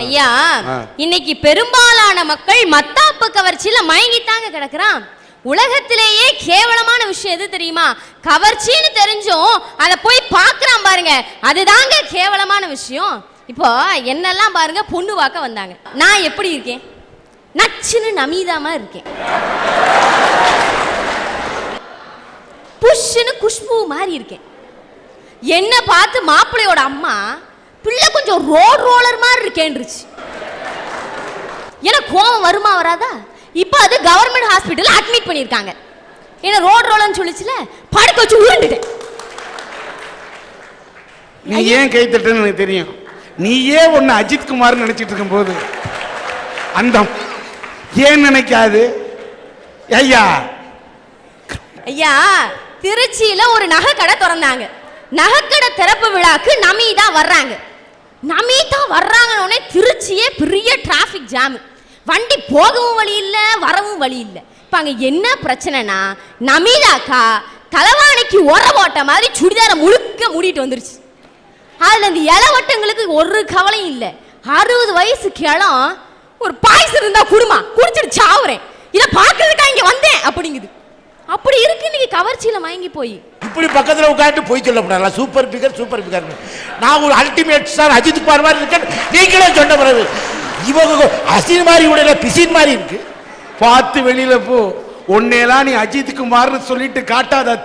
ஐயா, இன்னைக்கு பெரும்பாலான மக்கள் மத்தாப்பு கவர்ச்சியில மயங்கித்தாங்க கிடக்குறான். உலகத்திலேயே கேவலமான விஷயம் எது தெரியுமா? கவர்ச்சின்னு தெரிஞ்சும் அதை போய் பார்க்கறான் பாருங்க, அதுதாங்க கேவலமான விஷயம். இப்போ என்னெல்லாம் பாருங்க, பொண்ணு பார்க்க வந்தாங்க. நான் எப்படி இருக்கேன்? நச்சுன்னு நமீதாமா இருக்கேன். புஷ்ஷுன்னு குஷ்பு மாதிரி இருக்கேன். என்ன பார்த்து மாப்பிள்ளையோட அம்மா, பிள்ளை கொஞ்சம் ரோலர் மாதிரி இருக்கேன்றுச்சு. எனக்கு கோவம் வருமா வராதா? இப்போ அது கவர்மெண்ட் ஹாஸ்பிட்டல் அட்மிட் பண்ணியிருக்காங்க. என்ன ரோலர்னு சொல்லிச்சுல, படுக்க வச்சு உருண்டுட்டேன். நீ ஏன் கை தட்டுன்னு எனக்கு தெரியும். நீயே ஒன்னு அஜித் குமார் நினைச்சிட்டு இருக்கும் போது அந்த ஏன் நினைக்காது? ஐயா ஐயா, திருச்சியில ஒரு நகை கடை திறந்தாங்க. நகைக்கடை திறப்பு விழாக்கு நமீதா வர்றாங்க. நமீதா வர்றாங்கன்னே திருச்சியே பெரிய டிராஃபிக் ஜாம். வண்டி போகவும் வழி இல்லை, வரவும் வழி இல்லை. இப்போ அங்கே என்ன பிரச்சனைனா, நமீதாக்கா தலைவாணிக்கு உர போட்ட மாதிரி சுடிதாரை முழுக்க மூடிட்டு வந்துருச்சு. அதில் இந்த இளவட்டங்களுக்கு ஒரு கவலையும் இல்லை. 60 வயசு கிளம் ஒரு பாய்ஸ் இருந்தா குடுமா குடிச்சிட்டு சாவுறேன், இதை பார்க்கறதுக்கா இங்கே வந்தேன் அப்படிங்குது. அப்படி இருக்கு இன்னைக்கு கவர்ச்சியில மயங்கி போய். இப்படி பக்கத்துல உட்காந்து போய் சொல்லக்கூடாது. சூப்பர் பிகர் நான் ஒரு அல்டிமேட் ஸ்டார் அஜித் குமார் மாதிரி இருக்கேன் நீங்களே சொன்ன பிறகு இவங்க அசின் மாதிரி உடைய பிசின் மாதிரி இருக்கு. பார்த்து வெளியில போ. ஒன்னேலாம் நீ அஜித் குமார்னு சொல்லிட்டு காட்டாத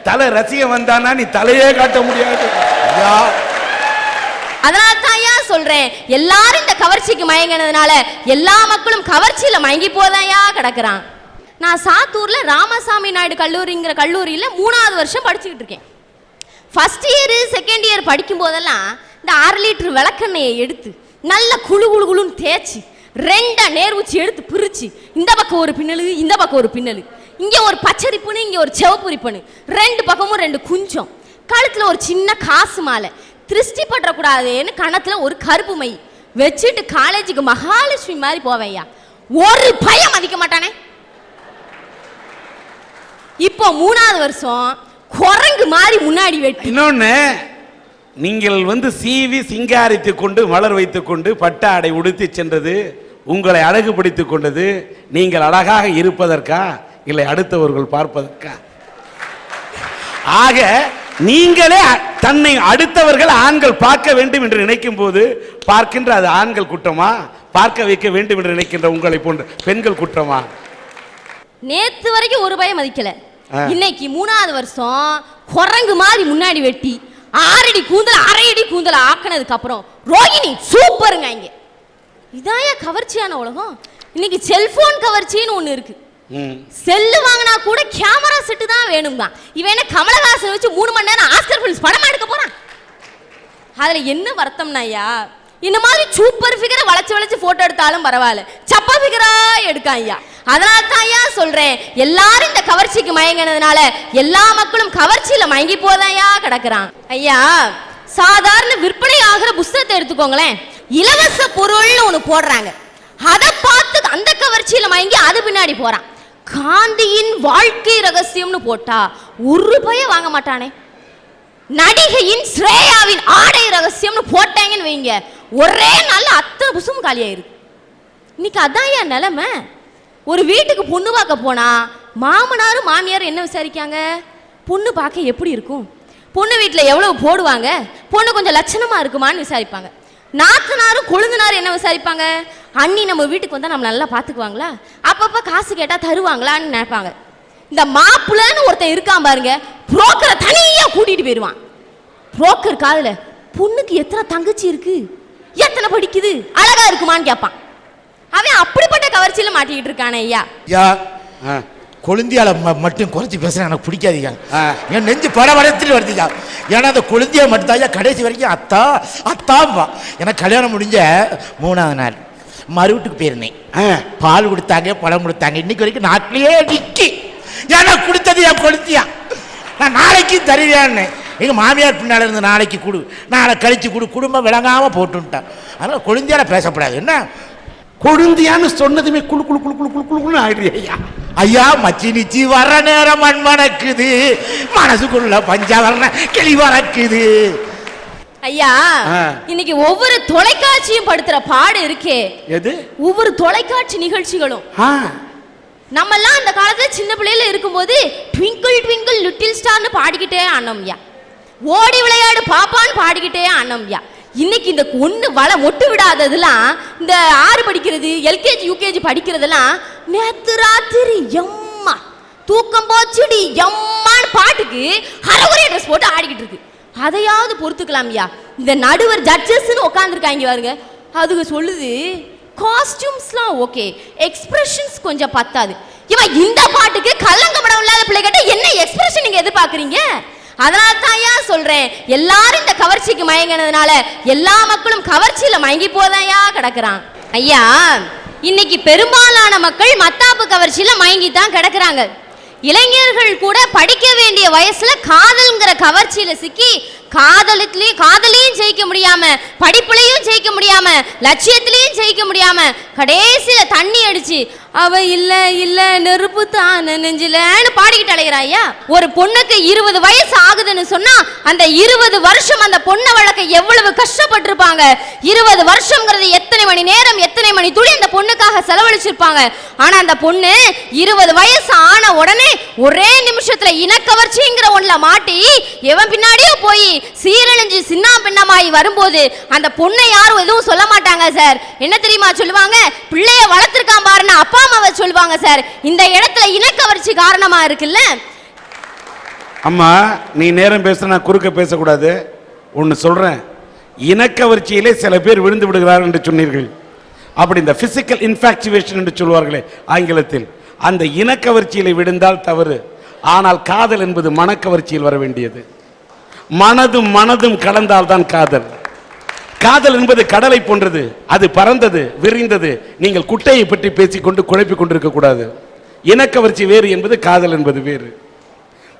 தலை ரசிக வந்தானா நீ தலையே காட்ட முடியாது. அதனால தான் சொல்றேன், எல்லாரும் இந்த கவர்ச்சிக்கு மயங்கினதுனால எல்லா மக்களும் கவர்ச்சியில மயங்கி போதாயா கிடக்குறான். நான் சாத்தூர்ல ராமசாமி நாயுடு கல்லூரிங்கிற கல்லூரியில் 3வது வருஷம் படிச்சுக்கிட்டு இருக்கேன். ஃபர்ஸ்ட் இயர் செகண்ட் இயர் படிக்கும் போதெல்லாம் இந்த 1/2 லிட்டர் விளக்கெண்ணெயை எடுத்து நல்ல குழுன்னு தேய்ச்சி 2 நேர் ஊச்சி எடுத்து பிரிச்சு, இந்த பக்கம் ஒரு பின்னலு, இந்த பக்கம் ஒரு பின்னலு, இங்க ஒரு பச்சரிப்புன்னு, இங்க ஒரு சிவப்பு ரிப்பனு, 2 பக்கமும் 2 குஞ்சம், கழுத்துல ஒரு சின்ன காசு மாலை, திருஷ்டி பற்றக்கூடாதுன்னு கணத்துல ஒரு கருப்பு மை வச்சுட்டு காலேஜுக்கு மகாலட்சுமி மாதிரி போவையா. ஒரு பயம் மதிக்க மாட்டானே. இப்போ 3வது வருஷம் குரங்கு மாதிரி முன்னாடி வெட்டி. இன்னொன்னு, நீங்கள் சீவி சிங்காரித்துக் கொண்டு மலர் வைத்துக் கொண்டு பட்ட ஆடை உடுத்தி சென்றது உங்களை அழகுபடுத்திக் கொண்டது நீங்கள் அழகாக இருப்பதற்கா இல்லை அடுத்தவர்கள் பார்ப்பதற்கா? ஆக நீங்களே தன்னை அடுத்தவர்கள் ஆண்கள் பார்க்க வேண்டும் என்று நினைக்கும் போது பார்க்கின்ற அது ஆண்கள் குற்றமா? பார்க்க வைக்க வேண்டும் என்று நினைக்கின்ற உங்களை போன்ற பெண்கள் குற்றமா? நேத்து வரைக்கும் ஒரு பயம் மதிக்கல, இன்னைக்கு 3வது வருஷம் குரங்கு மாதிரி முன்னாடி வெட்டி 6 அடி கூந்தல் 1/2 அடி கூந்தல் ஆக்கினதுக்கு அப்புறம் ரோகிணி சூப்பருங்க. இங்க இதாயா கவர்ச்சியான உலகம். இன்னைக்கு செல்போன் கவர்ச்சின்னு ஒண்ணு இருக்கு. செல்லு வாங்கினா கூட கேமரா செட்டு தான் வேணுங்க. இவன் என்ன கமலஹாசன் வச்சு 3 மணி நேரம் ஆஸ்கர் பிலிம்ஸ் படம் எடுக்க போறான். அதுல என்ன வருத்தம்னாயா, இந்த மாதிரி சூப்பர் ஃபிகரை வளைச்சு போட்டோ எடுத்தாலும் பரவாயில்ல, சப்பா ஃபிகரா எடுக்கான் ஐயா. அதனால தான் ஐயா சொல்றேன், எல்லாரும் இந்த கவர்ச்சிக்கு மயங்கினதுனால எல்லா மக்களும் கவர்ச்சியில மயங்கி போதையா கிடக்குறான். ஐயா, சாதாரண விற்பனை ஆகிற புத்தகத்தை எடுத்துக்கோங்களேன், இலவச பொருள்னு ஒண்ணு போடுறாங்க. அதை பார்த்து அந்த கவர்ச்சியில மயங்கி அது பின்னாடி போறான். காந்தியின் வாழ்க்கை ரகசியம்னு போட்டா ஒரு பைய வாங்க மாட்டானே. நடிகையின் ஸ்ரேயாவின் ஆடை ரகசியம்னு போட்டாங்கன்னு வைங்க, ஒரே நாள்ல அத்தனை புத்தகம் காலியாயிருக்கு. இன்னைக்கு அதான் ஏன் நிலைமை. ஒரு வீட்டுக்கு பொண்ணு பார்க்க போனா மாமனாரும் மாமியாரும் என்ன விசாரிக்காங்க? பொண்ணு பார்க்க எப்படி இருக்கும், பொண்ணு வீட்டில் எவ்வளவு போடுவாங்க, பொண்ணு கொஞ்சம் லட்சணமா இருக்குமான்னு விசாரிப்பாங்க. நாத்தனாரும் கொழுந்தனாரும் என்ன விசாரிப்பாங்க? அண்ணி நம்ம வீட்டுக்கு வந்தால் நம்ம நல்லா பார்த்துக்குவாங்களா, அப்பப்போ காசு கேட்டால் தருவாங்களான்னு நினைப்பாங்க. இந்த மாப்பிள்ளைன்னு ஒருத்தன் இருக்கான் பாருங்க, புரோக்கரை தனியாக கூட்டிகிட்டு போயிடுவான். புரோக்கர் காதுல பொண்ணுக்கு எத்தனை தங்கச்சி இருக்கு, எத்தனை படிக்குது, அழகா இருக்குமான்னு கேட்பான். அவன் அப்படிப்பட்ட கவர்ச்சியில மாட்டிக்கிட்டு இருக்கானே ஐயா. ஐயா, கொழுந்தியால மட்டும் குறைச்சி பேசுறேன், எனக்கு பிடிக்காதீங்க. என் நெஞ்சு படபடத்துட்டு வருதுயா. ஏன்னா அந்த கொழுந்தியா மட்டும் தான் கடைசி வரைக்கும் அத்தாம்பா. எனக்கு கல்யாணம் முடிஞ்ச 3வது நாள் மறு வீட்டுக்கு போயிருந்தேன். பால் கொடுத்தாங்க, பழம் கொடுத்தாங்க. இன்னைக்கு வரைக்கும் நாட்டிலேயே நிக்கி. ஏன்னா கொடுத்தது என் கொழுந்தியா. நான் நாளைக்கு தருவேன்னு எங்கள் மாமியார் பின்னால் இருந்து நாளைக்கு கொடு, நாளை கழிச்சு கொடு, குடும்பம் விளங்காம போட்டுட்டான். அதனால் கொழுந்தியால பேசப்படாது. என்ன கொழுந்தியான்னு சொன்னதுமே குழு குழு குழு குழு குழு குழுன்னு ஆயிடுறியா? ஐயா, மச்சி நிச்சி வர நேரம் மண் மணக்குது, மனசுக்குள்ள பஞ்சா வர கிளி வறக்குது. ஐயா இன்னைக்கு ஒவ்வொரு தொலைக்காட்சியும் படுத்துற பாடு இருக்கே. எது? ஒவ்வொரு தொலைக்காட்சி நிகழ்ச்சிகளும். நம்ம எல்லாம் அந்த காலத்துல சின்ன பிள்ளையில இருக்கும்போது ட்விங்கிள் ட்விங்கிள் லிட்டில் ஸ்டார்னு பாடிக்கிட்டே ஆனோம்யா, ஓடி விளையாடு பாப்பான்னு பாடிக்கிட்டே ஆனோம்யா. இன்னைக்கு இந்த ஒண்ணு மொட்டு விடாததெல்லாம், இந்த 6 படிக்கிறது, எல்கேஜி யூகேஜி படிக்கிறதெல்லாம் நேத்து ராத்திரி எம்மா தூக்கம் போச்சுடி எம்மான்னு பாட்டுக்கு ஹரகுரே ட்ரெஸ் போட்டு ஆடிக்கிட்டு இருக்கு. அதையாவது பொறுத்துக்கலாம்யா. இந்த நடுவர் ஜட்ஜஸ்ன்னு உட்காந்துருக்காங்க பாருங்க, அதுக்கு சொல்லுது காஸ்டியூம்ஸ்லாம் ஓகே, எக்ஸ்பிரஷன்ஸ் கொஞ்சம் பத்தாது. இவன் இந்த பாட்டுக்கு கல்லங்கமடம் இல்லாத பிள்ளைகிட்ட என்ன எக்ஸ்பிரஷன் நீங்க எதிர்பார்க்குறீங்க? அதனால தான் ஏன் சொல்றேன், எல்லாரும் இந்த கவர்ச்சிக்கு மயங்கினதுனால எல்லா மக்களும் கவர்ச்சியில மயங்கி போதையா கிடக்குறான். ஐயா இன்னைக்கு பெரும்பாலான மக்கள் மத்தாப்பு கவர்ச்சியில மயங்கி தான் கிடக்குறாங்க. இளைஞர்கள் கூட படிக்க வேண்டிய வயசுல காதல்ங்கிற கவர்ச்சியில சிக்கி காதலையும் ஜெயிக்க முடியாம, படிப்புலையும் ஜெயிக்க முடியாம, லட்சியத்திலையும் ஜெயிக்க முடியாம கடைசியில தண்ணி அடிச்சு அவ இல்ல இல்ல நெருப்பு தான் நெஞ்சிலன்னு பாடிக்கிட்டு அலைகிறாயா. ஒரு பொண்ணுக்கு 20 வயசு ஆகுதுன்னு சொன்னா அந்த 20 வருஷம் அந்த பொண்ணை வளர்க்க எவ்வளவு கஷ்டப்பட்டிருப்பாங்க. 20 வருஷம்ங்கிறது எத்தனை மணி நேரம், எத்தனை மணி துளி அந்த பொண்ணுக்காக செலவழிச்சிருப்பாங்க. ஆனா அந்த பொண்ணு 20 வயசு ஆன உடனே ஒரே நிமிஷத்துல இனக்கவர்ச்சிங்கிற ஒண்ணுல மாட்டி எவன் பின்னாடியே போய் சீரழிஞ்சு சின்ன பின்னமாயி வரும்போது அந்த பொண்ணை யாரும் எதுவும் சொல்ல மாட்டாங்க சார். என்ன தெரியுமா சொல்லுவாங்க? பிள்ளைய வளர்த்திருக்கான் பாருன்னு அப்பா அம்மாவை சொல்லுவாங்க சார். இந்த இடத்துல இனக்கவர்ச்சி காரணமா இருக்குல்ல. அம்மா நீ நேரம் பேசுனா குறுக்க பேசக்கூடாது. ஒன்று சொல்றேன், இனக்கவர்ச்சியிலே சில பேர் விழுந்து விடுகிறார்கள் என்று சொன்னீர்கள். அப்படி இந்த பிசிக்கல் இன்ஃபாக்சுவேஷன் என்று சொல்வார்களே ஆங்கிலத்தில், அந்த இனக்கவர்ச்சியிலே விழுந்தால் தவறு. ஆனால் காதல் என்பது மனக்கவர்ச்சியில் வர வேண்டியது. மனதும் கலந்தால் தான் காதல். காதல் என்பது கடலை போன்றது, அது பறந்தது, விரிந்தது. நீங்கள் குட்டையை பற்றி பேசிக்கொண்டு குழப்பிக் கொண்டிருக்க கூடாது. இனக்கவர்ச்சி வேறு என்பது காதல் என்பது வேறு.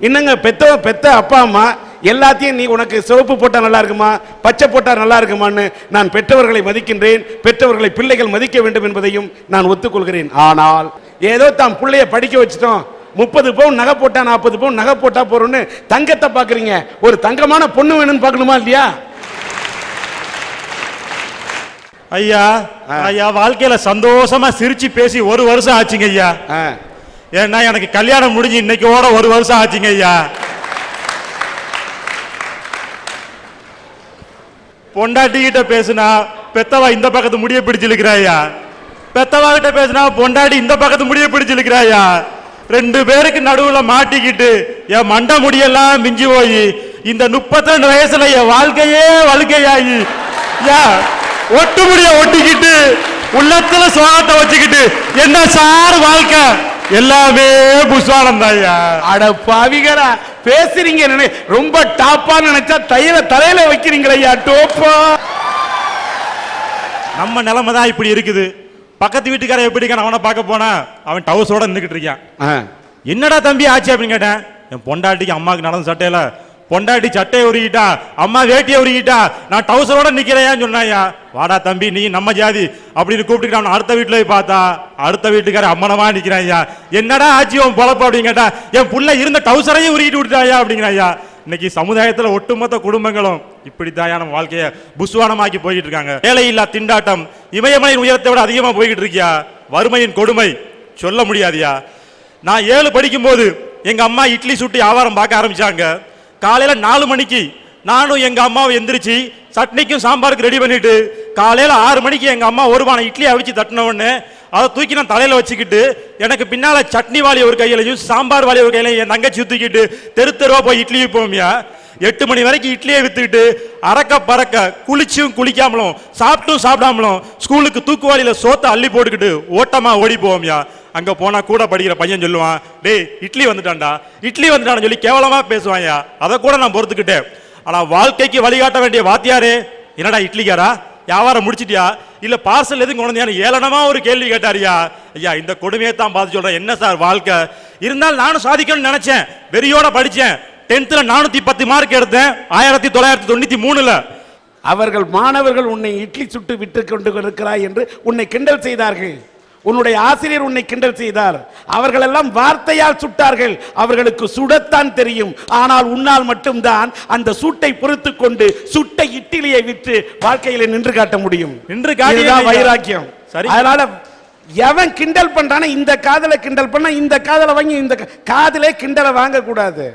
இன்னங்க பெத்த அப்பா அம்மா எல்லாத்தையும் நீ உனக்கு சிவப்பு போட்டா நல்லா இருக்குமா, பச்சை போட்டா நல்லா இருக்குமான்னு நான் பெற்றவர்களை மதிக்கின்றேன். பெற்றவர்களை பிள்ளைகள் மதிக்க வேண்டும் என்பதையும் நான் ஒத்துக்கொள்கிறேன். ஆனால் ஏதோ தாம் பிள்ளைய படிக்க வச்சுட்டோம், 30 பவுன் நகை போட்டா 40 பவுன் நகை போட்டா போறோம்னு தங்கத்தை பாக்குறீங்க. ஒரு தங்கமான பொண்ணு வேணும்னு பார்க்கணுமா இல்லையா? ஐயா வாழ்க்கையில சந்தோஷமா சிரிச்சு பேசி 1 வருஷம் ஆச்சுங்க ஐயா. ஏன்னா எனக்கு கல்யாணம் முடிஞ்சு இன்னைக்கோட 1 வருஷம் ஆச்சுங்க ஐயா. பொண்டாட்டி கிட்ட பேசுனா பெத்தவா இந்த பக்கத்து முடிய பிடிச்சிருக்கிறாயா, பெத்தவா கிட்ட பேசுனா பொண்டாட்டி இந்த பக்கத்து முடிய பிடிச்சிருக்கிறாயா. 2 பேருக்கு நடுவுல மாட்டிக்கிட்டு என் மண்டை முடியெல்லாம் மிஞ்சி போய் இந்த 32 வயசுல என் வாழ்க்கையே வழுக்கையாகி ஒட்டு முடிய ஒட்டிக்கிட்டு உள்ளத்துல சோகத்தை வச்சுக்கிட்டு என்ன சார் வாழ்க்கை எல்லாமே புஷ்வானந்தாயா. அட பாவிகளா பேசுறீங்க, ரொம்ப டாப்பா நினைச்சா தலையில வைக்கிறீங்களா ஐயா டோப்பா. நம்ம நிலைமை தான் இப்படி இருக்குது. பக்கத்து வீட்டுக்காரன் எப்படி இருக்கான் அவனை பார்க்க போனா அவன் டவுஸோட நின்றுக்கிட்டு இருக்கான். என்னடா தம்பி ஆச்சு அப்படின்னு கேட்டேன். என் பொண்டாட்டிக்கு அம்மாவுக்கு நடந்த சட்டையில பொண்டாட்டி சட்டையை உருகிட்டா, அம்மா வேட்டியை உருகிட்டா, நான் டவுசரோட நிக்கிறேன்னு சொன்னாயா. வாடா தம்பி நீ நம்ம ஜாதி அப்படின்னு கூப்பிட்டு அவன் அடுத்த வீட்டுல போய் பார்த்தா அடுத்த வீட்டுக்கார அம்மனமா நிக்கிறாயா. என்னடா ஆச்சு உன் பொழப்பு அப்படின்னு கேட்டா, என் புள்ள இருந்த டவுசரையும் உருகிட்டு விட்டுட்டாயா அப்படிங்கிறாயா. இன்னைக்கு சமுதாயத்துல ஒட்டுமொத்த குடும்பங்களும் இப்படித்தான் நம்ம வாழ்க்கைய புஸ்வானமாக்கி போய்கிட்டு இருக்காங்க. வேலையில்லா திண்டாட்டம் இமயமலையின் உயரத்தை விட அதிகமா போய்கிட்டு இருக்கியா. வறுமையின் கொடுமை சொல்ல முடியாதியா. நான் 7 படிக்கும் போது எங்க அம்மா இட்லி சுட்டி வியாபாரம் பார்க்க ஆரம்பிச்சாங்க. காலையில 4 மணிக்கு நானும் எங்க அம்மாவை எந்திரிச்சு சட்னிக்கும் சாம்பாருக்கு ரெடி பண்ணிட்டு காலையில 6 மணிக்கு எங்க அம்மா ஒரு பானை இட்லி அவிச்சு தட்டின உடனே அதை தூக்கி நான் தலையில வச்சுக்கிட்டு எனக்கு பின்னால சட்னி வாளி ஒரு கையிலையும் சாம்பார் வாளி ஒரு கையிலையும் என் தங்கச்சி தூக்கிட்டு தெருவா போய் இட்லி விற்போம்யா. 8 மணி வரைக்கும் இட்லியை வித்துக்கிட்டு அறக்க பறக்க குளிச்சும் குளிக்காமலும் சாப்பிட்டும் சாப்பிடாமலும் ஸ்கூலுக்கு தூக்குவாளியில சோத்தை அள்ளி போட்டுக்கிட்டு ஓட்டமா ஓடி போவோம்யா. அங்க போனா கூட படிக்கிற பையன் சொல்லுவான், டேய் இட்லி வந்துட்டான்னு சொல்லி கேவலமா பேசுவாயா. அதை கூட நான் பொறுத்துக்கிட்டேன். ஆனா வாழ்க்கைக்கு வழிகாட்ட வேண்டிய வாத்தியாரே, என்னடா இட்லிக்காரா வியாபாரம் முடிச்சிட்டியா இல்ல பார்சல் எதுவும் கொண்டாந்து ஏளனமா ஒரு கேள்வி கேட்டாரியா. ஐயா இந்த கொடுமையை தான் பார்த்து சொல்றேன். என்ன சார் வாழ்க்கை இருந்தாலும் நானும் சாதிக்கணும்னு நினைச்சேன். வெறியோட படிச்சேன். 10th 410 மார்க் எடுத்தேன் 1993. அவர்கள் மாணவர்கள் உன்னை இட்லி சுட்டு விட்டு கொண்டு இருக்கிறாய் என்று உன்னை கிண்டல் செய்தார்கள். உன்னுடைய ஆசிரியர் உன்னை கிண்டல் செய்தார், அவர்களெல்லாம் வார்த்தையால் சுட்டார்கள், அவர்களுக்கு சுடத்தான் தெரியும், ஆனால் உன்னால் மட்டும்தான் அந்த சூட்டை பொறுத்து கொண்டு சுட்ட இட்லியை விற்று வாழ்க்கையில நின்று காட்ட முடியும். நின்று காட்டிய வைராக்கியம். அதனால எவன் கிண்டல் பண்றான இந்த காதல கிண்டல் பண்ண, இந்த காதல வாங்கி இந்த காதலே கிண்டலை வாங்க கூடாது.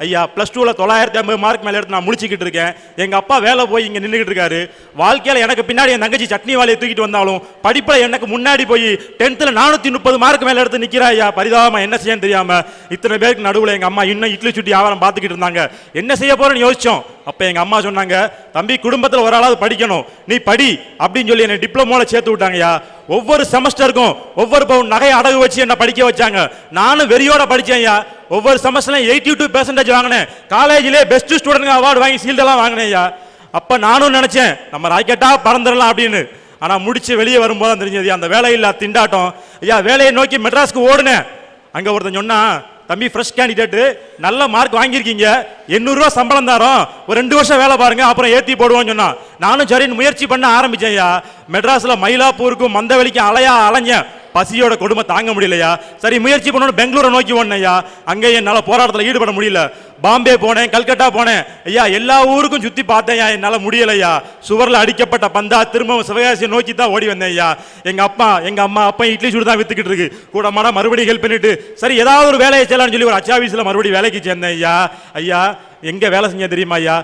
ஐயா +2ல 950 மார்க் மேல எடுத்து நான் முடிச்சுக்கிட்டு இருக்கேன். எங்க அப்பா வேலை போய் இங்க நின்றுகிட்டு இருக்காரு. வாழ்க்கையில எனக்கு பின்னாடி என் தங்கச்சி சட்னி வாளியை தூக்கிட்டு வந்தாலும் படிப்புல எனக்கு முன்னாடி போய் 10th 430 மார்க் மேல எடுத்து நிக்கிறா. ஐயா பரிதாபமா என்ன செய்யன்னு தெரியாம இத்தனை பேருக்கு நடுவுல எங்க அம்மா இன்னும் இட்லி சுட்டி வியாபாரம் பார்த்துக்கிட்டு இருந்தாங்க. என்ன செய்ய போறேன்னு யோசிச்சோம். அப்ப எங்க அம்மா சொன்னாங்க, தம்பி குடும்பத்துல ஒரு ஆளாவது படிக்கணும், நீ படி அப்படின்னு சொல்லி என்னை டிப்ளமோல சேர்த்து விட்டாங்கய்யா. ஒவ்வொரு செமஸ்டருக்கும் ஒவ்வொரு பவுன் நகை அடகு வச்சு என்ன படிக்க வச்சாங்க. நானும் வெறியோட படிச்சேன் ஐயா. ஒவ்வொரு செமஸ்டர்ல 82% வாங்கினேன். காலேஜிலே பெஸ்ட் ஸ்டூடெண்ட் அவார்டு வாங்கி சீல்டெல்லாம் வாங்கினேன் ஐயா. அப்ப நானும் நினைச்சேன் நம்ம ராக்கெட்டா பறந்துடலாம் அப்படின்னு. ஆனா முடிச்சு வெளியே வரும்போது தான் தெரிஞ்சது அந்த வேலையில்லா திண்டாட்டம். ஐயா வேலையை நோக்கி மெட்ராஸ்க்கு ஓடுனேன். அங்க ஒருத்தன் சொன்னா, தம்பி ஃப்ரெஷ் கேண்டிடேட், நல்ல மார்க் வாங்கியிருக்கீங்க, 800 ரூபா சம்பளம் தரோம், ஒரு 2 வருஷம் வேலை பாருங்க, அப்புறம் ஏத்தி போடுவோம்னு சொன்னா. நானும் சரின்னு முயற்சி பண்ண ஆரம்பிச்சேன் ஐயா. மெட்ராஸ்ல மயிலாப்பூருக்கும் மந்தவெளிக்கும் அலைஞ்சேன். பசியோட கொடுமை தாங்க முடியலையா. சரி முயற்சி பண்ணணும், பெங்களூரை நோக்கி ஓடுனேன் ஐயா. அங்கே என்னால போராட்டத்தில் ஈடுபட முடியல. பாம்பே போனேன், கல்கட்டா போனேன் ஐயா, எல்லா ஊருக்கும் சுத்தி பார்த்தேன். என்னால முடியலையா. சுவர்ல அடிக்கப்பட்ட பந்தா திரும்ப சிவகாசியை நோக்கி தான் ஓடி வந்தேன் ஐயா. எங்க அம்மா அப்பா இட்லி சுடு தான் வித்துக்கிட்டு இருக்கு. கூட மாட மறுபடியும் ஹெல்ப் பண்ணிட்டு சரி ஏதாவது ஒரு வேலையை செய்யலாம்னு சொல்லி ஒரு அச்சாபீஸ்ல மறுபடியும் வேலைக்கு சேர்ந்தேன் ஐயா. ஐயா எங்க வேலை செஞ்சேன் தெரியுமா ஐயா?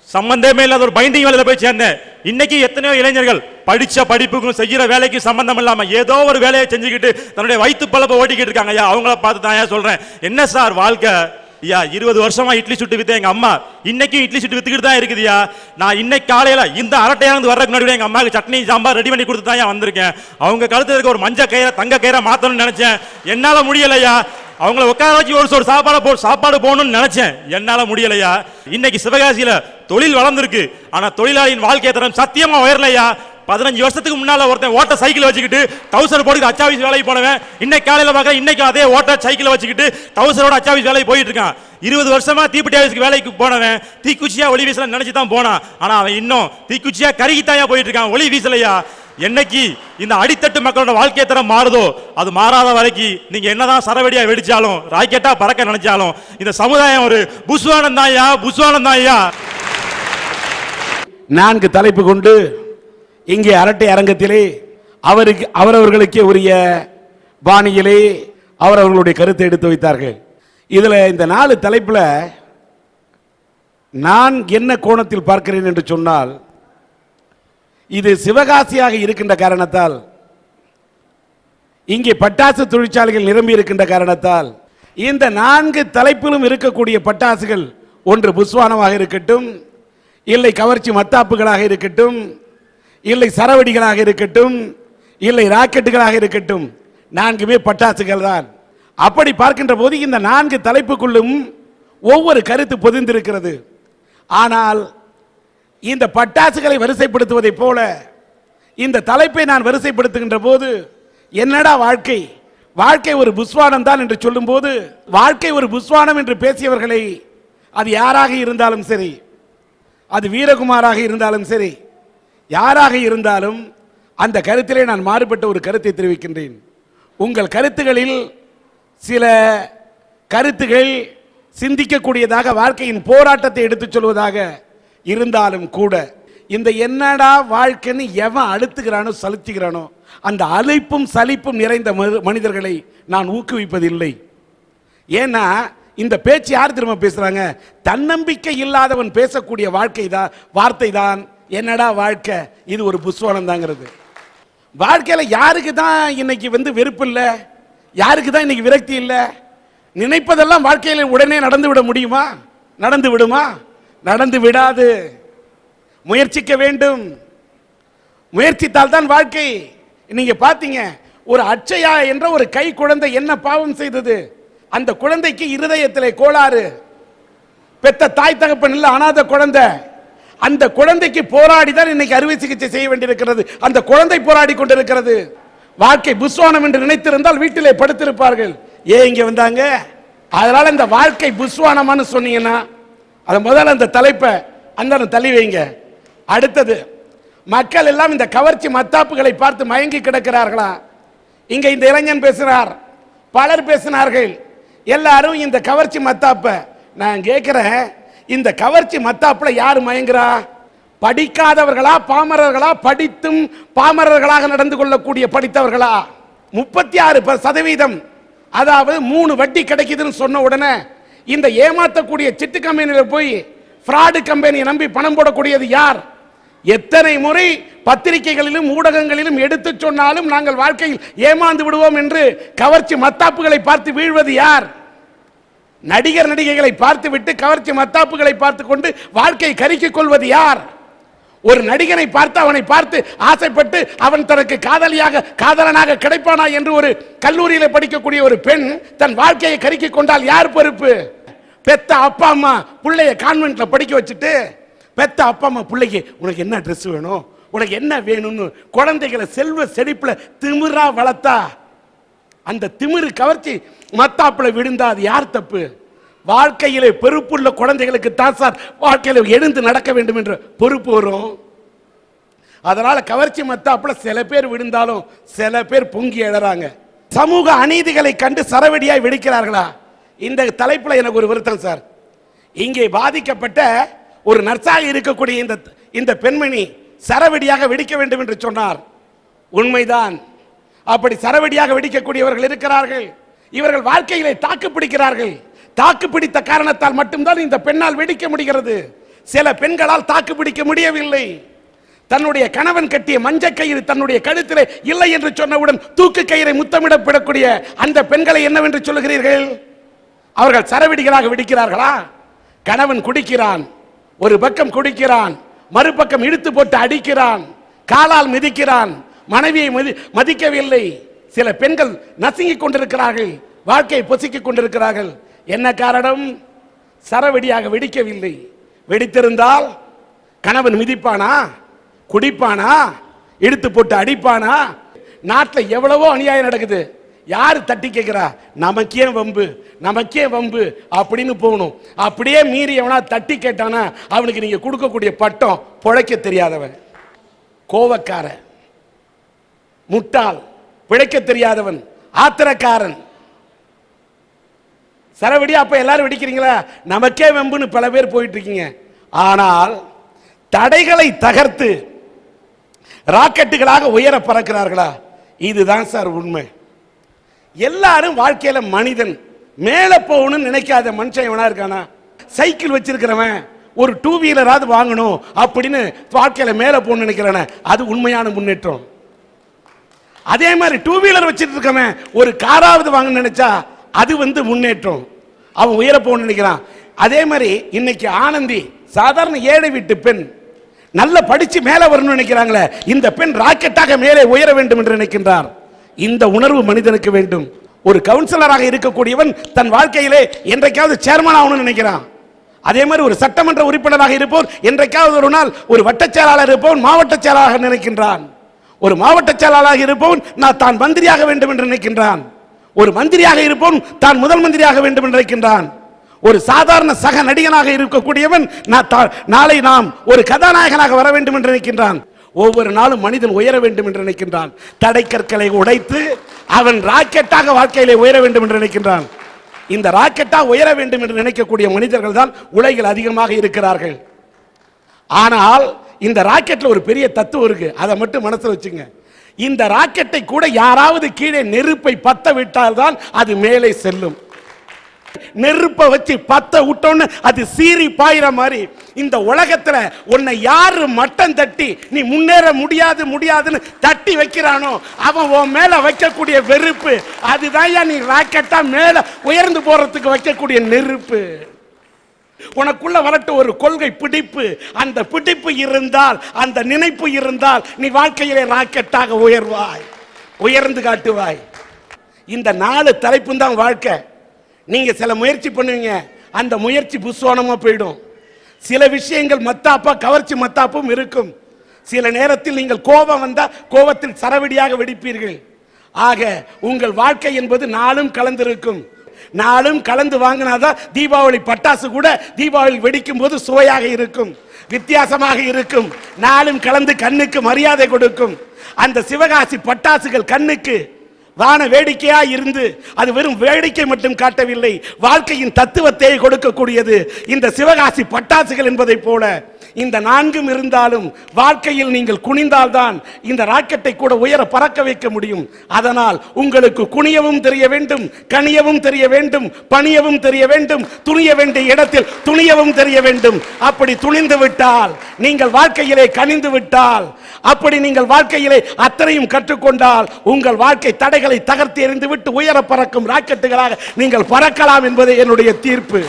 சம்பந்தமே இல்லாத ஒரு பைண்டிங் வேலையில போய் சேர்ந்தேன். இன்னைக்கு எத்தனையோ இளைஞர்கள் படிச்ச படிப்புக்கும் செய்யற வேலைக்கு சம்பந்தம் இல்லாம ஏதோ ஒரு வேலையை செஞ்சுக்கிட்டு தன்னுடைய வயிற்று பழப்ப ஓட்டிக்கிட்டு இருக்காங்க ஐயா. அவங்கள பார்த்து தான் சொல்றேன், என்ன சார் வாழ்க்கை ஐயா? 20 வருஷமா இட்லி சுட்டு வித்த எங்க அம்மா இன்னைக்கும் இட்லி சுட்டு வித்துக்கிட்டு தான் இருக்குதுயா. நான் இன்னைக்கு காலையில இந்த அரட்டையானது வர்றதுக்கு முன்னாடி எங்க அம்மாவுக்கு சட்னி சாம்பார் ரெடி பண்ணி கொடுத்து தான் வந்திருக்கேன். அவங்க கழுத்துல இருக்க ஒரு மஞ்சள் கயிறை தங்க கயிறை மாத்தணும்னு நினைச்சேன், என்னால முடியலையா. அவங்கள உட்கார வச்சு ஒரு சாப்பாடு போகணும்னு நினைச்சேன், என்னால முடியலையா. இன்னைக்கு சிவகாசியில தொழில் வளர்ந்துருக்கு, ஆனா தொழிலாளியின் வாழ்க்கை தரம் சத்தியமா உயரலையா. 15 வருஷத்துக்கு முன்னால ஒருத்தன் ஓட்ட சைக்கிள் வச்சுக்கிட்டு டவுசர் போட்டு அச்சாபீஸ் வேலைக்கு போனவன் இன்னைக்கு காலையில பார்க்க இன்னைக்கு அதே ஓட்ட சைக்கிள் வச்சுக்கிட்டு டவுசரோட அச்சாபீஸ் வேலைக்கு போயிட்டு இருக்கான். 20 வருஷமா தீப்பெட்டி ஆபீஸ்க்கு வேலைக்கு போனவன் தீக்குச்சியா ஒளி வீசல நினைச்சு தான் போனான். ஆனா அவன் இன்னும் தீக்குச்சியா கருகித்தாயா போயிட்டு இருக்கான், ஒளி வீசலையா. என்னைக்கு இந்த அடித்தட்டு மக்களோட வாழ்க்கை தரம் மாறுதோ அது மாறாத வரைக்கும் நீங்க என்னதான் சரவெடியா வெடிச்சாலும் ராக்கெட்டா பறக்க நினைச்சாலும் இந்த சமுதாயம் ஒரு புஸ்வானம் தாயா. 4 தலைப்பு கொண்டு இங்கே அரட்டை அரங்கத்திலே அவரவர்களுக்கே உரிய பாணியிலே அவரவர்களுடைய கருத்தை எடுத்து வைத்தார்கள். இதுல இந்த 4 தலைப்புல நான் என்ன கோணத்தில் பார்க்கிறேன் என்று சொன்னால், இது சிவகாசியாக இருக்கின்ற காரணத்தால், இங்கே பட்டாசு தொழிற்சாலைகள் நிரம்பி இருக்கின்ற காரணத்தால், இந்த 4 தலைப்பிலும் இருக்கக்கூடிய பட்டாசுகள் ஒன்று புஸ்வானமாக இருக்கட்டும், இல்லை கவர்ச்சி மத்தாப்புகளாக இருக்கட்டும், இல்லை சரவடிகளாக இருக்கட்டும், இல்லை ராக்கெட்டுகளாக இருக்கட்டும், 4மே பட்டாசுகள் தான். அப்படி பார்க்கின்ற போது இந்த 4 தலைப்புக்குள்ளும் ஒவ்வொரு கருத்து பொதிந்திருக்கிறது. ஆனால் இந்த பட்டாசுகளை வரிசைப்படுத்துவதை போல இந்த தலைப்பை நான் வரிசைப்படுத்துகின்ற போது என்னடா வாழ்க்கை ஒரு புஸ்வானம் தான் என்று சொல்லும் போது, வாழ்க்கை ஒரு புஸ்வானம் என்று பேசியவர்களை அது யாராக இருந்தாலும் சரி, அது வீரகுமாராக இருந்தாலும் சரி, யாராக இருந்தாலும் அந்த கருத்திலே நான் மாறுபட்ட ஒரு கருத்தை தெரிவிக்கின்றேன். உங்கள் கருத்துகளில் சில கருத்துகள் சிந்திக்கக்கூடியதாக வாழ்க்கையின் போராட்டத்தை எடுத்துச் சொல்வதாக இருந்தாலும் கூட, இந்த என்னடா வாழ்க்கைன்னு எவன் அழுத்துகிறானோ சலிச்சுகிறானோ அந்த அழைப்பும் சலிப்பும் நிறைந்த மனிதர்களை நான் ஊக்குவிப்பதில்லை. ஏன்னா இந்த பேச்சு யார் திரும்ப பேசுறாங்க? தன்னம்பிக்கை இல்லாதவன் பேசக்கூடிய வார்த்தை தான் என்னடா வாழ்க்கை, இது ஒரு புஸ்வானம் தாங்கிறது. வாழ்க்கையில யாருக்கு தான் இன்னைக்கு வெறுப்பு இல்லை, யாருக்கு தான் இன்னைக்கு விரக்தி இல்லை? நினைப்பதெல்லாம் வாழ்க்கையில உடனே நடந்து விட முடியுமா? நடந்து விடுமா? நடந்து விடாது. முயற்சிக்க வேண்டும். முயற்சித்தால் தான் வாழ்க்கை. நீங்க பாத்தீங்க, ஒரு அட்சயா என்ற ஒரு கை குழந்தை என்ன பாவம் செய்தது? அந்த குழந்தைக்கு இருதயத்திலே கோளாறு, பெத்த தாய் தகப்பன் இல்ல, அனாதை குழந்தை. அந்த குழந்தைக்கு போராடிதான் இன்னைக்கு அறுவை சிகிச்சை செய்ய வேண்டியிருக்கிறது. அந்த குழந்தை போராடி கொண்டிருக்கிறது. வாழ்க்கை புஸ்வானம் என்று நினைத்திருந்தால் வீட்டிலே படுத்திருப்பார்கள். ஏன் இங்க வந்தாங்க? அதனால இந்த வாழ்க்கை புஸ்வானமானு சொன்னீங்கன்னா அதை முதல்ல அந்த தலைப்பை அந்த தள்ளி வைங்க. அடுத்தது, மக்கள் எல்லாம் இந்த கவர்ச்சி மத்தாப்புகளை பார்த்து மயங்கி கிடக்கிறார்களா? இங்க இந்த இளைஞன் பேசுறார், பலர் பேசினார்கள். எல்லாரும் இந்த கவர்ச்சி மத்தாப்ப நான் கேட்கிறேன், இந்த கவர்ச்சி மத்தாப்புல யாரு மயங்குறா? படிக்காதவர்களா பாமரர்களா? படித்தும் பாமரர்களாக நடந்து கொள்ளக்கூடிய படித்தவர்களா? 36%, அதாவது 3 வட்டி கிடைக்குதுன்னு சொன்ன உடனே இந்த ஏமாத்தக்கூடிய சிட்டு கம்பெனியில போய் ஃப்ராடு கம்பெனியை நம்பி பணம் போடக்கூடியது யார்? எத்தனை முறை பத்திரிகைகளிலும் ஊடகங்களிலும் எடுத்து சொன்னாலும் நாங்கள் வாழ்க்கையில் ஏமாந்து விடுவோம் என்று கவர்ச்சி மத்தாப்புகளை பார்த்து வீழ்வது யார்? நடிகர் நடிகைகளை பார்த்து விட்டு கவர்ச்சி மத்தாப்புகளை பார்த்து கொண்டு வாழ்க்கையை கருக்கிக் கொள்வது யார்? ஒரு நடிகனை பார்த்து அவனை பார்த்து ஆசைப்பட்டு அவன் தனக்கு காதலனாக கிடைப்பானா என்று ஒரு கல்லூரியில் படிக்கக்கூடிய ஒரு பெண் தன் வாழ்க்கையை கருக்கிக் கொண்டால் யார் பொறுப்பு? பெத்த அப்பா அம்மா பிள்ளைய கான்வென்ட்ல படிக்க வச்சுட்டு, பெத்த அப்பா அம்மா பிள்ளைக்கு உனக்கு என்ன ட்ரெஸ் வேணும், உனக்கு என்ன வேணும்னு குழந்தைகளை செல்வ செழிப்புல திமிரா வளர்த்தா அந்த திமிரு கவர்ச்சி மத்தாப்புல விழுந்தா அது யார் தப்பு? வாழ்க்கையிலே பொறுப்புள்ள குழந்தைகளுக்கு தான் சார் வாழ்க்கையில எழுந்து நடக்க வேண்டும் என்ற பொறுப்பு வரும். அதனால கவர்ச்சி மத்தாப்புல சில பேர் விழுந்தாலும் சில பேர் பொங்கி எழறாங்க. சமூக அநீதிகளை கண்டு சரவெடியாய் வெடிக்கிறார்களா? இந்த தலைப்புல எனக்கு ஒரு வருத்தம் சார். இங்கே பாதிக்கப்பட்ட ஒரு நர்ஸாக இருக்கக்கூடிய இந்த பெண்மணி சரவெடியாக வெடிக்க வேண்டும் என்று சொன்னார். உண்மைதான், அப்படி சரவெடியாக வெடிக்கக்கூடியவர்கள் இருக்கிறார்கள். இவர்கள் வாழ்க்கையிலே தாக்கு பிடிக்கிறார்கள். தாக்கு பிடித்த காரணத்தால் மட்டும்தான் இந்த பெண்ணால் வெடிக்க முடிகிறது. சில பெண்களால் தாக்கு பிடிக்க முடியவில்லை. தன்னுடைய கணவன் கட்டிய மஞ்சள் கயிறு தன்னுடைய கழுத்திலே இல்லை என்று சொன்னவுடன் தூக்கு கயிறை முத்தமிடப்படக்கூடிய அந்த பெண்களை என்னவென்று சொல்லுகிறீர்கள்? அவர்கள் சரவெடிகளாக வெடிக்கிறார்களா? கணவன் குடிக்கிறான், ஒரு பக்கம் குடிக்கிறான், மறுபக்கம் இழுத்து போட்டு அடிக்கிறான், காலால் மிதிக்கிறான், மனைவியை மதிக்கவில்லை. சில பெண்கள் நசுங்கிக் கொண்டிருக்கிறார்கள், வாழ்க்கையை பொசிக்கிக் கொண்டிருக்கிறார்கள். என்ன காரணம்? சரவெடியாக வெடிக்கவில்லை. வெடித்திருந்தால் கணவன் மிதிப்பானா, குடிப்பானா, இழுத்து போட்டு அடிப்பானா? நாட்டில் எவ்வளவோ அநியாயம் நடக்குது. யாரு தட்டி கேட்கிறா? நமக்கே வம்பு, நமக்கே வம்பு அப்படின்னு போகணும். அப்படியே மீறி எவனா தட்டி கேட்டானா அவனுக்கு நீங்க கொடுக்கக்கூடிய பட்டம் பொழைக்க தெரியாதவன், கோவக்கார, முட்டாள், பிழைக்க தெரியாதவன், ஆத்திரக்காரன். சரவெடி அப்ப எல்லாரும் வெடிக்கிறீங்களா? நமக்கே வம்புன்னு பல பேர் போயிட்டு இருக்கீங்க. ஆனால் தடைகளை தகர்த்து ராக்கெட்டுகளாக உயர பறக்கிறார்களா? இதுதான் சார் உண்மை. எல்லாரும் வாழ்க்கையில மனிதன் மேல போகணும்னு நினைக்காத மனுஷன் எவனா இருக்கானா? சைக்கிள் வச்சிருக்கிறவன் ஒரு 2 வீலராவது வாங்கணும் அப்படின்னு வாழ்க்கையில மேல போகணும்னு நினைக்கிறானே, அது உண்மையான முன்னேற்றம். அதே மாதிரி 2 வீலர் வச்சிட்டு இருக்கவன் ஒரு காராவது வாங்கணும்னு நினைச்சா அது முன்னேற்றம், அவன் உயர போகணும்னு நினைக்கிறான். அதே மாதிரி இன்னைக்கு ஆனந்தி சாதாரண ஏழை வீட்டு பெண், நல்ல படிச்சு மேல வரணும்னு நினைக்கிறாங்களே, இந்த பெண் ராக்கெட்டாக மேலே உயர வேண்டும் என்று நினைக்கின்றார். இந்த உணர்வு மனிதனுக்கு வேண்டும். ஒரு கவுன்சிலராக இருக்கக்கூடியவன் தன் வாழ்க்கையிலே என்றைக்காவது சேர்மன் ஆகணும்னு நினைக்கிறான். அதே மாதிரி ஒரு சட்டமன்ற உறுப்பினராக இருப்போர் என்றைக்காவது ஒரு நாள் ஒரு வட்ட செயலாளர் இருப்பவன் மாவட்ட செயலாளராக நினைக்கின்றான். ஒரு மாவட்ட செயலாளராக இருப்பவன் நான் தான் மந்திரியாக வேண்டும் என்று நினைக்கின்றான். ஒரு மந்திரியாக இருப்பவன் தான் முதல் மந்திரியாக வேண்டும் என்று நினைக்கின்றான். ஒரு சாதாரண சக நடிகனாக இருக்கக்கூடியவன் நாளை நாம் ஒரு கதாநாயகனாக வர வேண்டும் என்று நினைக்கின்றான். ஒவ்வொரு நாளும் மனிதன் உயர வேண்டும் என்று நினைக்கின்றான். தடை கற்களை உடைத்து அவன் ராக்கெட்டாக வாழ்க்கையிலே உயர வேண்டும் என்று நினைக்கின்றான். இந்த ராக்கெட்டாக உயர வேண்டும் என்று நினைக்கக்கூடிய மனிதர்கள் தான் உலகில் அதிகமாக இருக்கிறார்கள். ஆனால் இந்த ராக்கெட்ல ஒரு பெரிய தத்துவம் இருக்கு, அதை மட்டும் மனசுல வச்சுங்க. இந்த ராக்கெட்டை கூட யாராவது கீழே நெருப்பை பத்த விட்டால்தான் அது மேலே செல்லும். நெருப்பை வச்சு பத்த விட்டோன்னு அது சீறி பாயிற மாதிரி இந்த உலகத்துல உன்னை யாரு மட்டம் தட்டி நீ முன்னேற முடியாதுன்னு தட்டி வைக்கிறானோ அவன் உன் மேல வைக்கக்கூடிய வெறுப்பு, அதுதான் நீ ராக்கெட்டா மேல உயர்ந்து போறதுக்கு வைக்கக்கூடிய நெருப்பு. உனக்குள்ள வரட்டு ஒரு கொள்கை பிடிப்பு, அந்த பிடிப்பு இருந்தால், அந்த நினைப்பு இருந்தால் நீ வாழ்க்கையிலே ராக்கெட்டாக உயர்வாய், உயர்ந்து காட்டுவாய். இந்த 4 தலைப்பு தான் வாழ்க்கை. நீங்க சில முயற்சி பண்ணுவீங்க, அந்த முயற்சி புஸ்வானமா போயிடும். சில விஷயங்கள் மத்தாப்பா கவர்ச்சி மத்தாப்பும் இருக்கும். சில நேரத்தில் நீங்கள் கோபம் வந்தா கோபத்தில் சரவெடியாக வெடிப்பீர்கள். ஆக உங்கள் வாழ்க்கை என்பது 4ம் கலந்திருக்கும். 4ம் கலந்து வாங்கினாதான் தீபாவளி பட்டாசு கூட தீபாவளி வெடிக்கும் போது சுவையாக இருக்கும், வித்தியாசமாக இருக்கும். 4ம் கலந்து கண்ணுக்கு மரியாதை கொடுக்கும். அந்த சிவகாசி பட்டாசுகள் கண்ணுக்கு வான வேடிக்கையா இருந்து அது வெறும் வேடிக்கை மட்டும் காட்டவில்லை, வாழ்க்கையின் தத்துவத்தை கொடுக்கக்கூடியது. இந்த சிவகாசி பட்டாசுகள் என்பதை போல இந்த நான்கும் இருந்தாலும் வாழ்க்கையில் நீங்கள் குனிந்தால்தான் இந்த ராக்கெட்டை கூட உயர பறக்க வைக்க முடியும். அதனால் உங்களுக்கு குனியவும் தெரிய வேண்டும், கனியவும் தெரிய வேண்டும், பணியவும் தெரிய வேண்டும், துணிய வேண்டிய இடத்தில் துணியவும் தெரிய வேண்டும். அப்படி துணிந்து விட்டால், நீங்கள் வாழ்க்கையிலே கனிந்து விட்டால், அப்படி நீங்கள் வாழ்க்கையிலே அத்தனையும் கற்றுக்கொண்டால் உங்கள் வாழ்க்கை தடைகளை தகர்த்து எறிந்து விட்டு உயர பறக்கும் ராக்கெட்டுகளாக நீங்கள் பறக்கலாம் என்பதே என்னுடைய தீர்ப்பு.